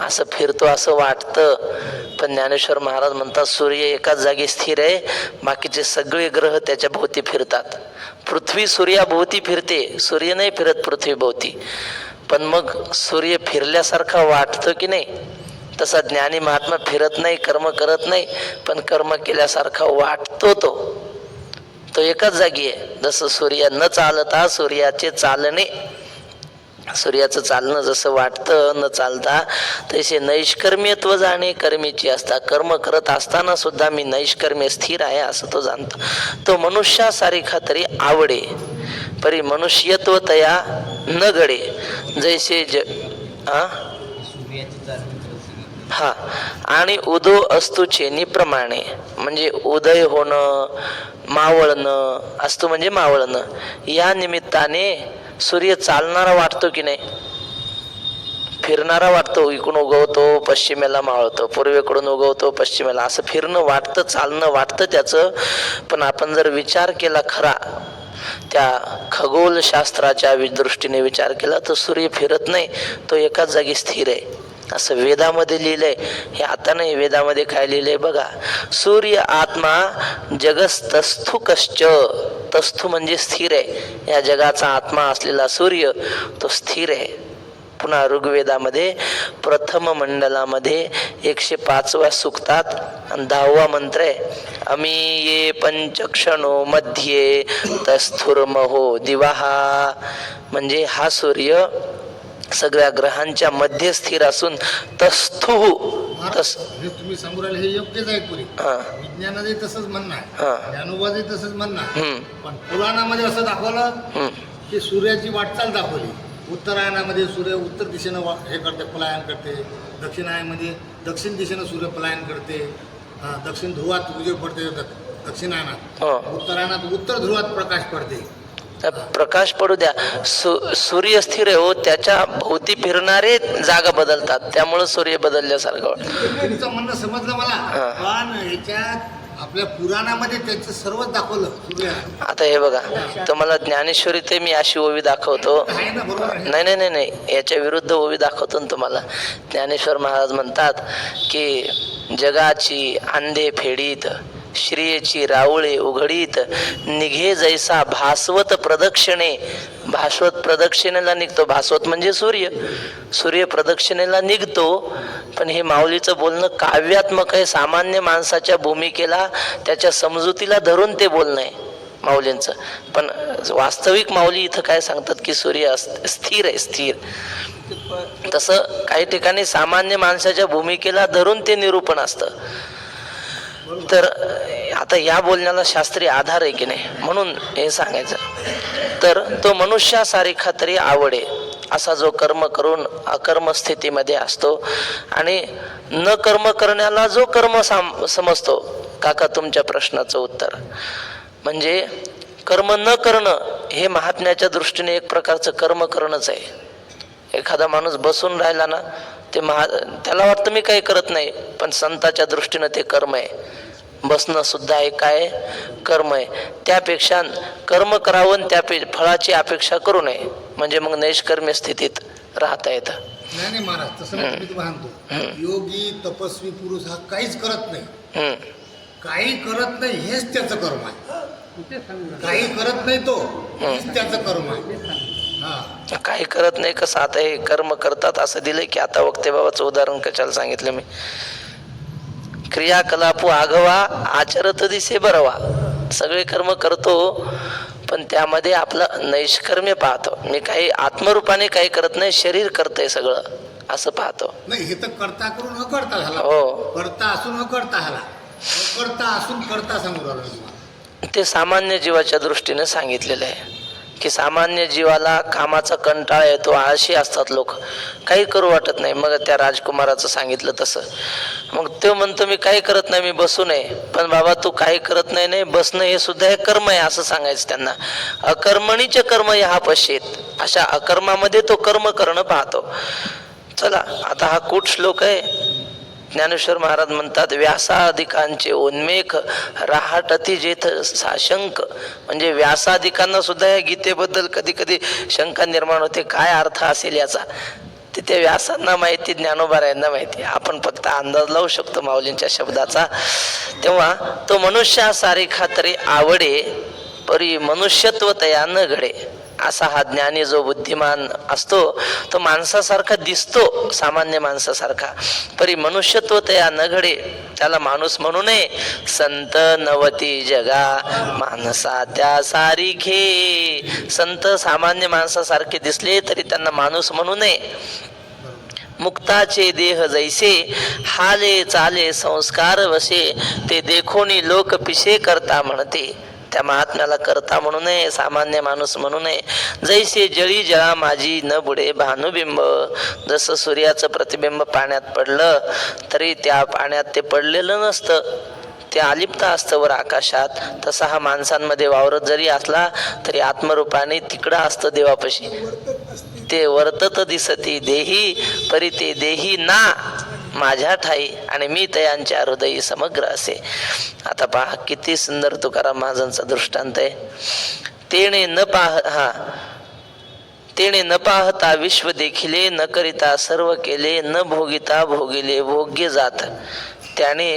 असं फिरतो असं वाटतं, पण ज्ञानेश्वर महाराज म्हणतात सूर्य एकाच जागी स्थिर आहे, बाकीचे सगळे ग्रह त्याच्या भोवती फिरतात. पृथ्वी सूर्याभोवती फिरते, सूर्य नाही फिरत पृथ्वीभोवती. पण मग सूर्य फिरल्यासारखा वाटतं की नाही? तसा ज्ञानी महात्मा फिरत नाही, कर्म करत नाही, पण कर्म केल्यासारखा वाटतो. तो एकाच जागी आहे. जसं सूर्य न चालता सूर्याचे चालणे, सूर्याचं चालणं जसं वाटतं न चालता, तसे नैष्कर्म्यत्व जाणे कर्मीची असता. कर्म करत असताना सुद्धा मी नैष्कर्म्य स्थिर आहे असं तो जाणतो. तो मनुष्यासारखा तरी आवडे परी मनुष्यत्व तया न घडे जैसे हा. आणि उदो असतो चेनी प्रमाणे, म्हणजे उदय होणं, मावळणं, असतो म्हणजे मावळणं. या निमित्ताने सूर्य चालणारा वाटतो की नाही? फिरणारा वाटतो. इकडून उगवतो पश्चिमेला मावळतो, पूर्वेकडून उगवतो पश्चिमेला, असं फिरणं वाटतं, चालणं वाटतं त्याचं. पण आपण जर विचार केला खरा, त्या खगोलशास्त्राच्या दृष्टीने विचार केला तर सूर्य फिरत नाही, तो एकाच जागी स्थिर आहे असं वेदामध्ये लिहिलंय. हे आता नाही, वेदामध्ये काय लिहिलंय बघा. सूर्य आत्मा जगस्तस्थु कश्च, तस्थु म्हणजे स्थिर आहे. या जगाचा आत्मा असलेला सूर्य तो स्थिर आहे. पुन्हा ऋग्वेदामध्ये प्रथम मंडलामध्ये 105व्या सूक्तात 10वा मंत्र आहे, अमी ये पंचक्षणो मध्ये तस्थुर्महो दिवाहा. म्हणजे हा सूर्य सगळ्या ग्रहांच्या मध्ये स्थिर असून तस्थु.
हे तुम्ही सांगू राहिले हे योग्यच आहे पुरी. विज्ञानाचे तसंच म्हणणं आहे, ज्ञानोबाचे तसंच म्हणणं आहे. पण पुराणामध्ये असं दाखवलं की सूर्याची वाटचाल दाखवली. उत्तरायणामध्ये सूर्य उत्तर दिशेनं हे करते, पलायन करते. दक्षिणायनामध्ये दक्षिण दिशेनं सूर्य पलायन करते. दक्षिण ध्रुवात उजेड पडते दक्षिणायनात. उत्तरायणात उत्तर ध्रुवात प्रकाश पडते.
प्रकाश पडू द्या, सूर्य स्थिर आहे हो, त्याच्या भोवती फिरणारे जागा बदलतात, त्यामुळे सूर्य बदलल्यासारखं वाटतं.
तुमचं म्हणणं समजलं मला, पण ह्याच्यात आपल्या पुराणामध्ये त्याचं सर्वच दाखवलं सूर्य.
आता हे बघा, तुम्हाला ज्ञानेश्वरी ते मी अशी ओवी दाखवतो. नाही नाही नाही नाही, याच्या विरुद्ध ओवी दाखवतो ना तुम्हाला. ज्ञानेश्वर महाराज म्हणतात की जगाची अंधे फेडीत श्रियेची रावळे उघडीत निघे जैसा भास्वत प्रदक्षिणे. भास्वत प्रदक्षिणेला निघतो, भास्वत म्हणजे सूर्य, सूर्य प्रदक्षिणेला निघतो. पण हे माऊलीचं बोलणं काव्यात्मक आहे, सामान्य माणसाच्या भूमिकेला त्याच्या समजुतीला धरून ते बोलणं आहे माऊलींचं. पण वास्तविक माऊली इथं काय सांगतात की सूर्य स्थिर आहे, स्थिर. तसं काही ठिकाणी सामान्य माणसाच्या भूमिकेला धरून ते निरूपण असतं. तर आता या बोलण्याला शास्त्रीय आधार आहे की नाही, म्हणून हे सांगायचं. तर तो मनुष्यासारखा तरी आवडे असा जो कर्म करून अकर्म स्थितीमध्ये असतो, आणि न कर्म करण्याला जो कर्म समजतो. काका तुमच्या प्रश्नाचं उत्तर म्हणजे कर्म न करणं हे महात्म्याच्या दृष्टीने एक प्रकारचं कर्म करणंच आहे. एखादा माणूस बसून राहिला ना ते त्याला वाटतं मी काही करत नाही, पण संताच्या दृष्टीनं ते कर्म आहे. बसणं सुद्धा एक काय कर्म आहे. त्यापेक्षा कर्म करावं त्या फळाची अपेक्षा करू नये, म्हणजे मग नैष्कर्म्य स्थितीत राहता येतं.
नाही महाराज, तसं नाही. मी तुम्हाला म्हणतो, योगी तपस्वी पुरुष हा काहीच करत नाही. काही करत नाही हेच त्याचं कर्म आहे. काही करत नाही तो हेच त्याचं कर्म आहे.
काही करत नाही कसं, आता हे कर्म करतात असं दिलंय की, आता वक्तेबाबाचं उदाहरण कशाला सांगितलं मी. क्रियाकलापू आघवा आचरत दिसे बरवा. सगळे कर्म करतो पण त्यामध्ये आपलं नैष्कर्म्य पाहतो. मी काही आत्मरूपाने काही करत नाही, शरीर करतंय सगळं असं पाहतो.
नाही, हे तर करता करून अकर्ता झाला.
हो,
करता असून अकर्ता झाला. अकर्ता असून करता सांगू राहिलो.
ते सामान्य जीवाच्या दृष्टीने सांगितलेलं आहे की सामान्य जीवाला कामाचा कंटाळा येतो, आळशी असतात लोक, काही करू वाटत नाही. मग त्या राजकुमाराचं सांगितलं तसं. मग तो म्हणतो मी काही करत नाही, मी बसू नये. पण बाबा तू काही करत नाही, बसणं हे सुद्धा एक कर्म आहे असं सांगायचं त्यांना. अकर्मणीचे कर्म ह्या पश्येत, अशा अकर्मामध्ये तो कर्म करणं पाहतो. चला आता हा कूट श्लोक आहे. ज्ञानेश्वर महाराज म्हणतात, व्यासाधिकांचे उन्मेख राहटती जेथ साशंक. म्हणजे व्यासाधिकांना सुद्धा या गीतेबद्दल कधी कधी शंका निर्माण होते, काय अर्थ असेल याचा. तिथे व्यासांना माहिती, ज्ञानोबारायांना माहिती, आपण फक्त अंदाज लावू शकतो माऊलींच्या शब्दाचा. तेव्हा तो मनुष्या सारिखा तरी आवडे, परी मनुष्यत्व तया न घडे. असा हा ज्ञानी जो बुद्धिमान असतो तो माणसासारखा दिसतो, सामान्य माणसासारखा, परी मनुष्यत्व तया न घडे. त्याला माणूस म्हणू नये. संत नवती जगा माणसा त्या सारिखे. संत सामान्य माणसासारखे दिसले तरी त्यांना माणूस म्हणू नये. मुक्ताचे देह जैसे हाले चाले संस्कार वसे, ते देखोनी लोक पिशे करता म्हणते. त्या महात्म्याला करता म्हणू नये, सामान्य माणूस म्हणू नये. जैसे जळी जळा माझी न बुडे भानुबिंब. जसं सूर्याचं प्रतिबिंब पाण्यात पडलं तरी त्या पाण्यात ते पडलेलं नसतं, ते अलिप्त असतं वर आकाशात. तसा हा माणसांमध्ये वावरत जरी असला तरी आत्मरूपाने तिकडं असतं देवापाशी. ते वर्तत दिसती देही, परी ते देही ना माझ्या ठाई, आणि मी तयांच्या हृदयी समग्र असे. आता पहा किती सुंदर तुकाराम महाराजांचा दृष्टांत आहे. तेणे न पाहता विश्व देखिले, न करिता सर्व केले, न भोगिता भोगिले भोग्य जात. त्याने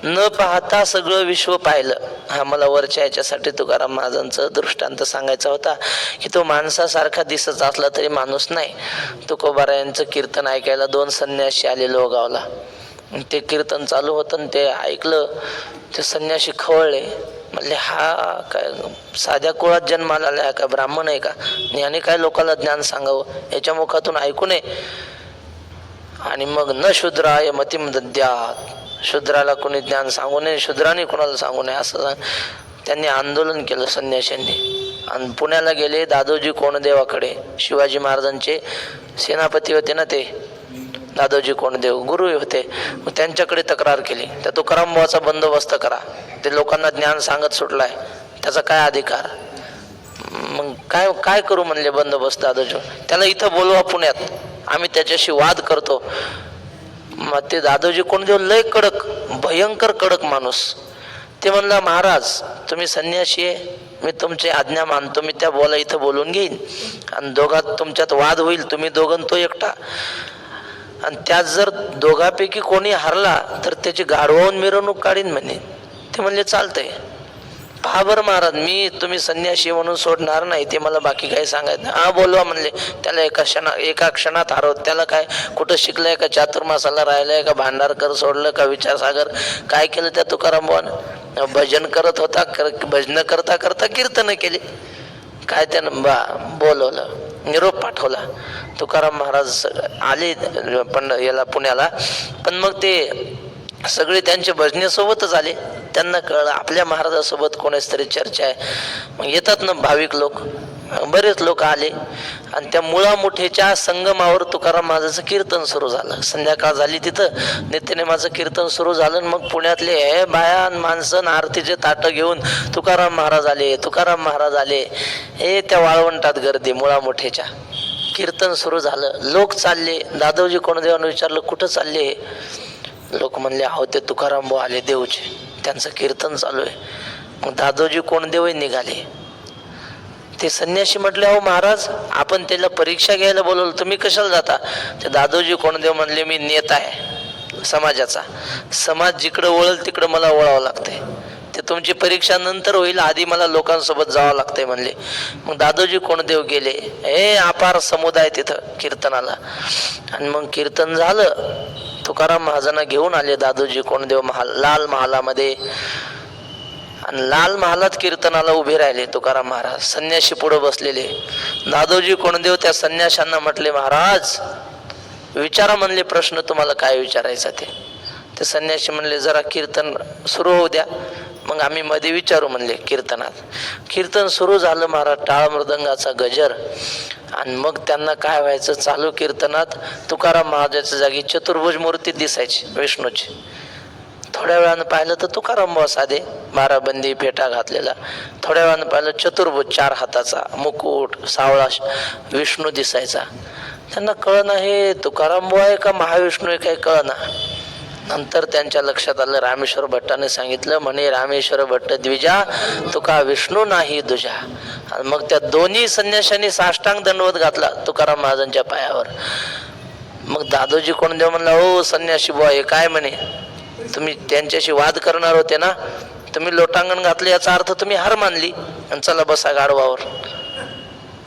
न पाहता सगळं विश्व पाहिलं. हा मला वरच्या याच्यासाठी तुकाराम महाराजांचं दृष्टांत सांगायचा होता की तो माणसासारखा दिसत असला तरी माणूस नाही. तुकोबारायांचं कीर्तन ऐकायला 2 संन्यासी आले लोहगावला. ते कीर्तन चालू होतं, ते ऐकलं. ते संन्यासी खवळले, म्हणले हा काय साध्या कुळात जन्माला आला का, ब्राह्मण आहे का, याने काय लोकांना ज्ञान सांगावं, याच्या मुखातून ऐकू नये. आणि मग न शूद्राय मतिम दद्यात, शूद्राला कोणी ज्ञान सांगू नये, शूद्राने कोणाला सांगू नये असं त्यांनी आंदोलन केलं संन्याशांनी. आणि पुण्याला गेले दादोजी कोंडदेवाकडे. शिवाजी महाराजांचे सेनापती होते ना ते दादोजी कोंडदेव, गुरु होते. मग त्यांच्याकडे तक्रार केली, त्या तुकाराम बुवाचा बंदोबस्त करा, ते लोकांना ज्ञान सांगत सुटलाय, त्याचा काय अधिकार. मग काय करू म्हणले बंदोबस्त दादोजी. त्याला इथं बोलवा पुण्यात, आम्ही त्याच्याशी वाद करतो. मग ते दादोजी कोंडदेव लय कडक, भयंकर कडक माणूस. ते म्हणला महाराज तुम्ही संन्यासी आहे, मी तुमची आज्ञा मानतो, मी त्या बोला इथं बोलून घेईन आणि दोघात तुमच्यात वाद होईल, तुम्ही दोघं तो एकटा. आणि त्यात जर दोघांपैकी कोणी हरला तर त्याची गाढवाहून मिरवणूक काढीन म्हणे. ते म्हणले चालतंय. पहा बरं महाराज, मी तुम्ही संन्यासी म्हणून सोडणार नाही, ते मला बाकी काही सांगायचं नाही. हा बोलवा म्हणले. त्याला एका क्षणात हरवत. त्याला काय कुठं शिकलंय का, चातुर्मासाला राहिलंय का, भांडारकर सोडलं का, विचारसागर काय केलं त्या तुकाराम बुवानं. भजन करत होता, भजन करता करता कीर्तन केले. काय त्यानं बोलवलं, निरोप पाठवला. तुकाराम महाराज आले पण याला पुण्याला. पण मग ते सगळे त्यांचे भजनेसोबतच आले. त्यांना कळलं आपल्या महाराजासोबत कोणाच तरी चर्चा आहे. मग येतात ना भाविक लोक, बरेच लोक आले. आणि त्या मुळामुठेच्या संगमावर तुकाराम महाराजाचं कीर्तन सुरू झालं. संध्याकाळ झाली, तिथं नित्यनेमाचं कीर्तन सुरू झालं. मग पुण्यातले हे बायान माणसं आरतीचे ताटं घेऊन तुकाराम महाराज आले, तुकाराम महाराज आले. हे त्या वाळवंटात गर्दी मुळामुठेच्या. कीर्तन सुरू झालं. लोक चालले. दादोजी कोंडदेवांना विचारलं कुठं चालले हे? लोक म्हणले अहो ते तुकाराम भाऊ आले देऊचे, त्यांचं कीर्तन चालू आहे. मग दादोजी कोंडदेवही निघाले. ते संन्यासी म्हटले अहो महाराज आपण त्याला परीक्षा घ्यायला बोलवलं, तुम्ही कशाला जाता? ते दादोजी कोंडदेव म्हणले मी नेता आहे समाजाचा, समाज जिकडं वळल तिकडं मला वळावं लागतंय, ते तुमची परीक्षा नंतर होईल, आधी मला लोकांसोबत जावं लागतंय म्हणले. मग दादोजी कोंडदेव गेले. हे अपार समुदाय तिथं कीर्तनाला. आणि मग कीर्तन झालं. तुकाराम महाराजांना घेऊन आले दादोजी कोंडदेव लाल महालामध्ये. आणि लाल महालात कीर्तनाला उभे राहिले तुकाराम महाराज. संन्यासी पुढे बसलेले. दादोजी कोंडदेव त्या संन्याशांना म्हटले महाराज विचारा म्हणले प्रश्न, तुम्हाला काय विचारायचा ते संन्यासी म्हणले जरा कीर्तन सुरू होऊ द्या, मग आम्ही मध्ये विचारू म्हणले कीर्तनात. कीर्तन सुरू झालं महाराज, टाळ मृदंगाचा गजर. आणि मग त्यांना काय व्हायचं, चालू कीर्तनात तुकाराम महाराजाच्या जागी चतुर्भुज मूर्ती दिसायची विष्णूची. थोड्या वेळानं पाहिलं तर तुकाराम बुवा साधे, बाराबंदी फेटा घातलेला. थोड्या वेळानं पाहिलं चतुर्भुज 4 हाताचा मुकुट सावळा विष्णू दिसायचा. त्यांना कळना हे तुकाराम बुवा आहे का महाविष्णू आहे, काही कळना. नंतर त्यांच्या लक्षात आलं, रामेश्वर भट्टाने सांगितलं म्हणे रामेश्वर भट्ट द्विजा तुका विष्णू नाही दुजा. आणि मग त्या दोन्ही संन्याशांनी साष्टांग दंडवत घातला तुकाराम महाराजांच्या पायावर. मग दादोजी कोंडदेव म्हणला हो संन्यासी बुवा हे काय म्हणे, तुम्ही त्यांच्याशी वाद करणार होते ना, तुम्ही लोटांगण घातले याचा अर्थ तुम्ही हार मानली, आणि चला बसा गाढवावर.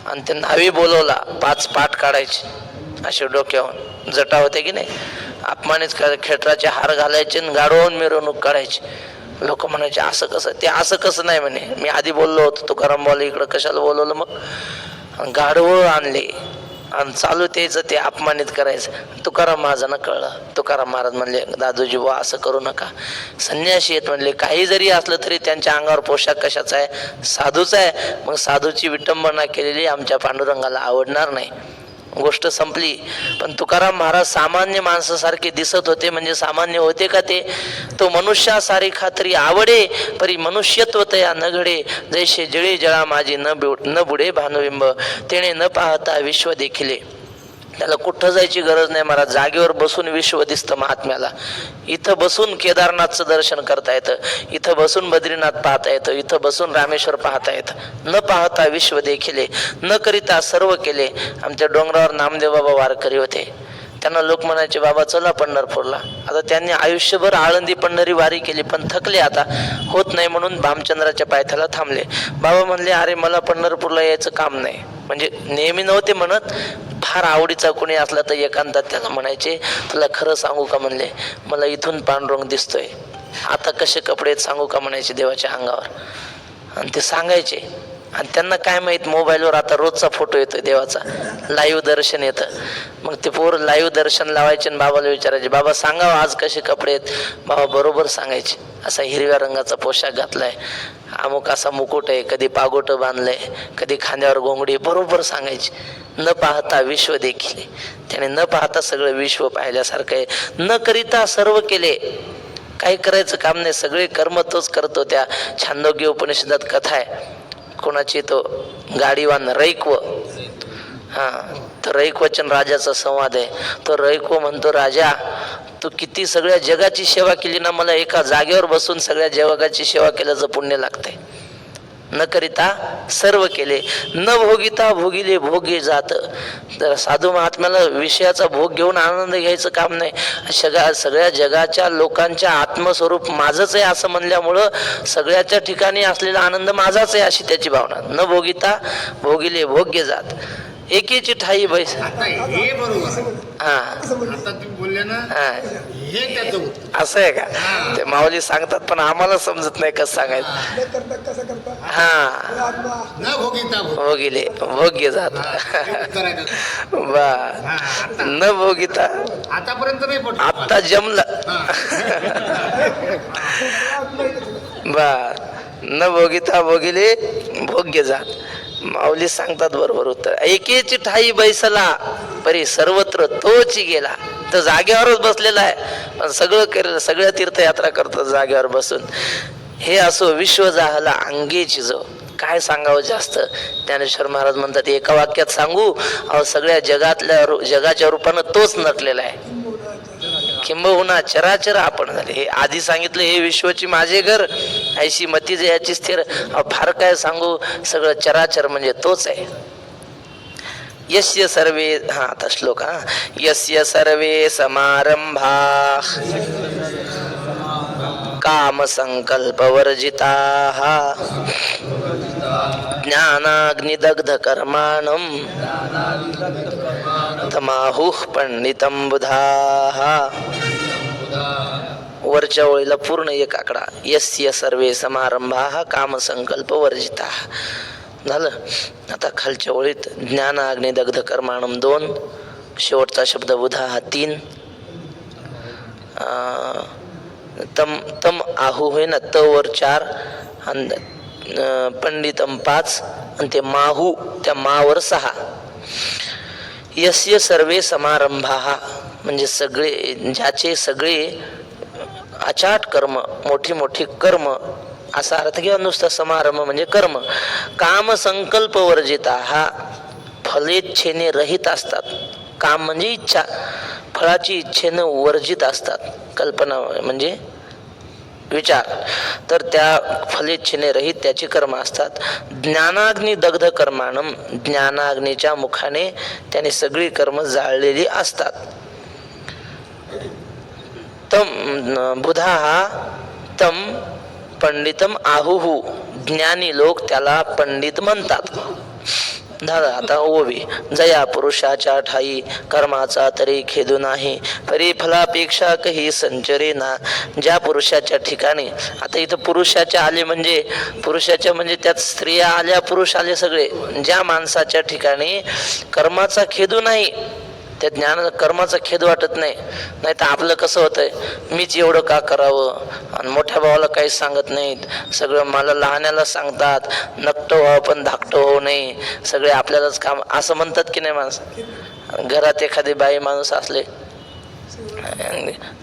आणि ते न्हावी बोलवला, 5 पाठ काढायचे असे डोक्यावर, जटा होते की नाही, अपमानित खेटराचे हार घालायचे आणि गाढवाहून मिरवणूक काढायची. लोक म्हणायचे असं कसं, ते असं कसं नाही म्हणे, मी आधी बोललो होतो तुकाराम बोला इकडं कशाला बोलवलं. मग गाढवं आणले आणि चालू त्याचं ते अपमानित करायचं. तुकाराम महाराजांना कळलं. तुकाराम महाराज म्हणले दादोजी बुवा असं करू नका, संन्यासी आहेत म्हणले, काही जरी असलं तरी त्यांच्या अंगावर पोशाख कशाचा आहे, साधूचा आहे. मग साधूची विटंबना केलेली आमच्या पांडुरंगाला आवडणार नाही. गोष्ट संपली. पण तुकाराम महाराज सामान्य माणसासारखे दिसत होते, म्हणजे सामान्य होते का ते, तो मनुष्यासारी खात्री आवडे परी मनुष्यत्व तया न घडे, जैसे जळे जळा माझी न बुडे भानुबिंब, तेने न पाहता विश्व देखिले. त्याला कुठं जायची गरज नाही महाराज, जागेवर बसून विश्व दिसतं महात्म्याला. इथं बसून केदारनाथचं दर्शन करता येतं, इथं बसून बद्रीनाथ पाहता येतं, इथं बसून रामेश्वर पाहता येतं. न पाहता विश्व देखिले, न करिता सर्व केले. आमच्या डोंगरावर नामदेव बाबा वारकरी होते. त्यांना लोक म्हणायचे बाबा चला पंढरपूरला. आता त्यांनी आयुष्यभर आळंदी पंढरी वारी केली, पण थकले, आता होत नाही म्हणून भामचंद्राच्या पायथ्याला थांबले. बाबा म्हणले अरे मला पंढरपूरला यायचं काम नाही, म्हणजे नेहमी नव्हते म्हणत, फार आवडीचा कोणी असला तर एकांतात त्याला म्हणायचे तुला खरं सांगू का म्हणले, मला इथून पांडुरंग दिसतोय, आता कसे कपडे आहेत सांगू का म्हणायचे देवाच्या अंगावर. आणि ते सांगायचे. आणि त्यांना काय माहित मोबाईलवर आता रोजचा फोटो येतोय देवाचा, लाईव्ह दर्शन येतं. मग ते पोर लाईव्ह दर्शन लावायचे आणि बाबाला विचारायचे बाबा सांगा आज कसे कपडे आहेत. बाबा बरोबर सांगायचे, असा हिरव्या रंगाचा पोशाख घातलाय, अमुक असा मुकुट आहे, कधी पागोट बांधलंय, कधी खांद्यावर घोंगडी, बरोबर सांगायचे. न पाहता विश्व देखील, त्याने न पाहता सगळं विश्व पाहिल्यासारखं आहे. न करिता सर्व केले, काही करायचं काम नाही, सगळे कर्म तोच करतो. त्या छांदोग्य उपनिषदात कथा आहे, कोणाची तो गाडीवान रैक्व, तर रैक्वचन राजाचा संवाद आहे. तो रैक्व म्हणतो राजा तू किती सगळ्या जगाची सेवा केली ना, मला एका जागेवर बसून सगळ्या जगाची सेवा केल्याचं पुण्य लागतंय. न करिता सर्व केले, न भोगिता भोगिले भोगे जात. तर साधू महात्म्याला विषयाचा भोग घेऊन आनंद घ्यायचं काम नाही. सगळ्या जगाच्या लोकांच्या आत्मस्वरूप माझंच आहे असं म्हणल्यामुळं सगळ्याच्या ठिकाणी असलेला आनंद माझाच आहे अशी त्याची भावना. न भोगिता भोगिले भोग्य जात, एकीची ठाई बैस.
हे बरोबर.
हा
आता तुम्ही बोलले ना, हे त्याचं उत्तर.
असं आहे का, ते माऊली सांगतात पण आम्हाला समजत नाही कसं सांगायचं. हा
न भोगिता
भोगिले भोग्य जात. बा न भोगिता
आतापर्यंत नाही पडलं,
आता जमलं. बा न भोगिता भोगिले भोग्य जात. माऊली सांगतात बरोबर उत्तर. एकेची ठाई बैसला परी सर्वत्र तोची गेला. तर जागेवरच बसलेला आहे, पण सगळं केलं, सगळ्या तीर्थयात्रा करतो जागेवर बसून. हे असो विश्व जाहला अंगेची जो, काय सांगावं जास्त. ज्ञानेश्वर महाराज म्हणतात एका वाक्यात सांगू, अहो सगळ्या जगाच्या रूपानं तोच नटलेला आहे. किंबहुना चराचर आपण झाले. हे आधी सांगितलं, हे विश्वची माझे घर, ऐशी मती याची स्थिर. फार काय सांगू, सगळं चराचर म्हणजे तोच आहे. यस्य सर्वे, हा आता श्लोक, यस्य सर्वे समारंभा काम संकल्प वर्जिताः ज्ञानाग्निदग्ध कर्माणं तमाहुः पंडितं बुधाः. वरच्या ओळीला पूर्ण एक आकडा. यस्य सर्वे समारंभाः काम संकल्प वर्जिताः झालं. आता खालच्या ओळीत ज्ञान अग्निदग्ध कर्माणम 2, शेवटचा शब्द बुधा हा 3, तम आहू होय ना, त वर 4 आणि पंडितम 5 आणि ते माहू त्या मावर 6. यस्य सर्वे समारंभा म्हणजे सगळे, ज्याचे सगळे अचाट कर्म, मोठी मोठी कर्म असा अर्थ किंवा नुसता समारंभ म्हणजे कर्म. काम संकल्प वर्जिता हा फलेच्छेने रहित असतात. काम म्हणजे इच्छा, फळाची इच्छेने वर्जित असतात. कल्पना म्हणजे विचार, तर त्या फलेच्छेने रहित त्याची कर्म असतात. ज्ञानाग्नी दग्ध कर्माणम, ज्ञानाग्नीच्या मुखाने त्याने सगळी कर्म जाळलेली असतात. तम बुधा हा तम पंडितम आहुहू, ज्ञानी लोक त्याला पंडित म्हणतात. झालं. आता ओवी, जया पुरुषाच्या ठाई कर्माचा तरी खेदू नाही, परी फलापेक्षा काही संचरे ना. ज्या पुरुषाच्या ठिकाणी, आता इथं पुरुषाच्या आले म्हणजे पुरुषाच्या म्हणजे त्यात स्त्रिया आल्या, पुरुष आले सगळे. ज्या माणसाच्या ठिकाणी कर्माचा खेदू नाही, त्या ज्ञान कर्माचा खेद वाटत नाही. नाही तर आपलं कसं होतंय, मीच एवढं का करावं, आणि मोठ्या भावाला काहीच सांगत नाहीत, सगळं मला लहान्याला सांगतात, नकटं व्हावं पण धाकटं होऊ नये, सगळे आपल्यालाच काम, असं म्हणतात की नाही माणसं. घरात एखादी बाई माणूस असले,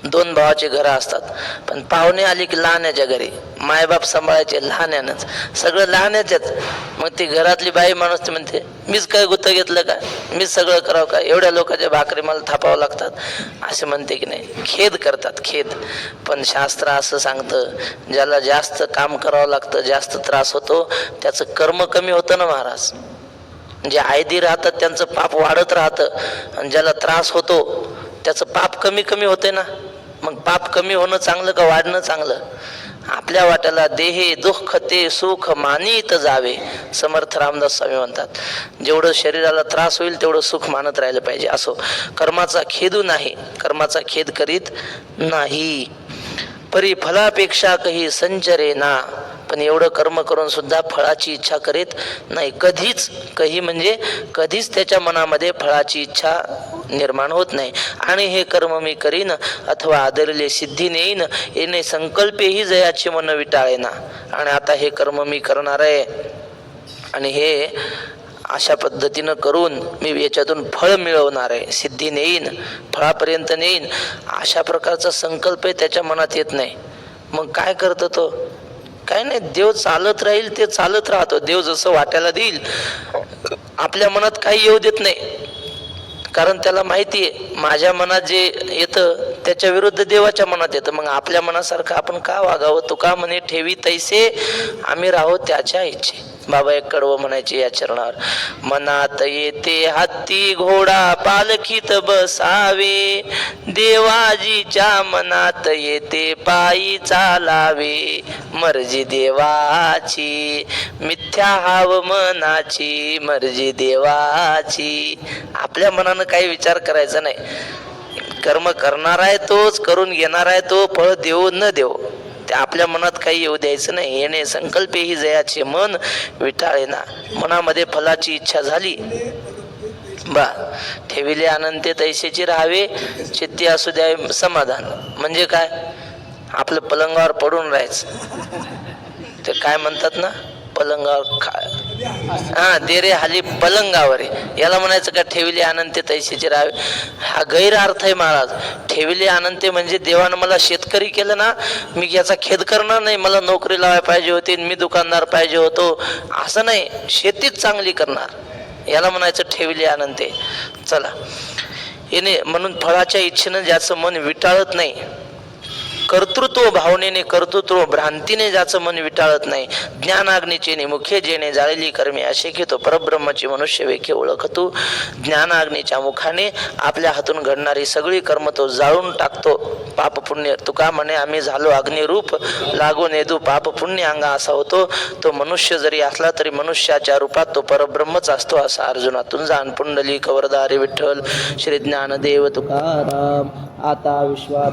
2 भावाचे घरं असतात, पण पाहुणे आली की लहान्याच्या घरी, मायबाप सांभाळायचे लहान्यानंच, सगळं लहान्याच्याच. मग ती घरातली बाई माणूस ती म्हणते, मीच काय गुत्त घेतलं का, मीच सगळं करावं का, एवढ्या लोकांच्या भाकरी मला थापावं लागतात, असे म्हणते की नाही. खेद करतात, खेद. पण शास्त्र असं सांगतं, ज्याला जास्त काम करावं लागतं, जास्त त्रास होतो, त्याचं कर्म कमी होतं ना महाराज. जे आयदी राहतात त्यांचं पाप वाढत राहतं, आणि ज्याला त्रास होतो त्याचं पाप कमी कमी होते ना. मग पाप कमी होणं चांगलं का वाढणं चांगलं? आपल्या वाट्याला देहे दुःख ते सुख मानित जावे, समर्थ रामदास स्वामी म्हणतात. जेवढं शरीराला त्रास होईल तेवढं सुख मानत राहिलं पाहिजे. असो, कर्माचा खेदू नाही, कर्माचा खेद करीत नाही. परी फलापेक्षा काही संचरे ना, पण एवढं कर्म करून सुद्धा फळाची इच्छा करीत नाही. कधीच, काही म्हणजे कधीच त्याच्या मनामध्ये फळाची इच्छा निर्माण होत नाही. आणि हे कर्म मी करीन अथवा आदरले सिद्धी नेईन, येणे संकल्पेही जयाचे मन विटाळेना. आणि आता हे कर्म मी करणार आहे, आणि हे अशा पद्धतीनं करून मी याच्यातून फळ मिळवणार आहे, सिद्धी नेईन, फळापर्यंत नेईन, अशा प्रकारचा संकल्प त्याच्या मनात येत नाही. मग काय करतो तो? काय नाही, देव चालत राहील ते चालत राहतो. देव जसं वाट्याला देईल, आपल्या मनात काही येऊ देत नाही. कारण त्याला माहिती आहे, माझ्या मनात जे येतं त्याच्या विरुद्ध देवाच्या मनात येतं. मग आपल्या मनासारखं आपण का वागावं? तुका म्हणे ठेवी तैसे आम्ही राहो त्याच्या इच्छे. बाबा एक कडवं म्हणायचे या चरणावर, मनात येते हत्ती घोडा पालखीत बसावे, देवाजीच्या मनात येते पायी चालावे, मर्जी देवाची मिथ्या हाव मनाची, मर्जी देवाची. आपल्या मनानं काही विचार करायचा नाही. कर्म करणार आहे तोच, करून घेणार आहे तो, फळ देऊ न देऊ ते आपल्या मनात काही येऊ द्यायचं नाही. येणे संकल्पेही जयाचे मन विटाळेना. मनामध्ये फलाची इच्छा झाली बा, ठेविले अनंते तैसेची राहावे, चित्ती असू द्या समाधान. म्हणजे काय? आपलं पलंगावर पडून राहायचं. ते काय म्हणतात ना, पलंगावर हा देरे हाली पलंगावर याला म्हणायचं का ठेविले अनंते तैशीचे राहावे. हा गैरअर्थ आहे महाराज. ठेविले अनंते म्हणजे देवानं मला शेतकरी केलं ना, मी याचा खेद करणार नाही. मला नोकरी लावायला पाहिजे होती, मी दुकानदार पाहिजे होतो असं नाही, शेतीच चांगली करणार याला म्हणायचं ठेविले अनंते. चला येणे म्हणून फळाच्या इच्छेनं ज्याचं मन विटाळत नाही, कर्तृत्व भावनेने कर्तृत्व भ्रांतीने ज्याचं मन विटाळत नाही, ज्ञानाग्नीचे मुखे जेणे जाळली कर्मे असे की तो परब्रह्माची मनुष्य वेखे ओळखतो. ज्ञानाग्नीच्या मुखाने आपल्या हातून घडणारी सगळी कर्म तो जाळून टाकतो. पाप पुण्य तुका म्हणे आम्ही झालो अग्निरूप, लागून येदू पाप पुण्य अंगा असा होतो. तो मनुष्य जरी असला तरी मनुष्याच्या रूपात तो परब्रह्मच असतो असा अर्जुनातून जाण. पुंडलिक वरदारी विठ्ठल श्री ज्ञानदेव तुकाराम. आता विश्वात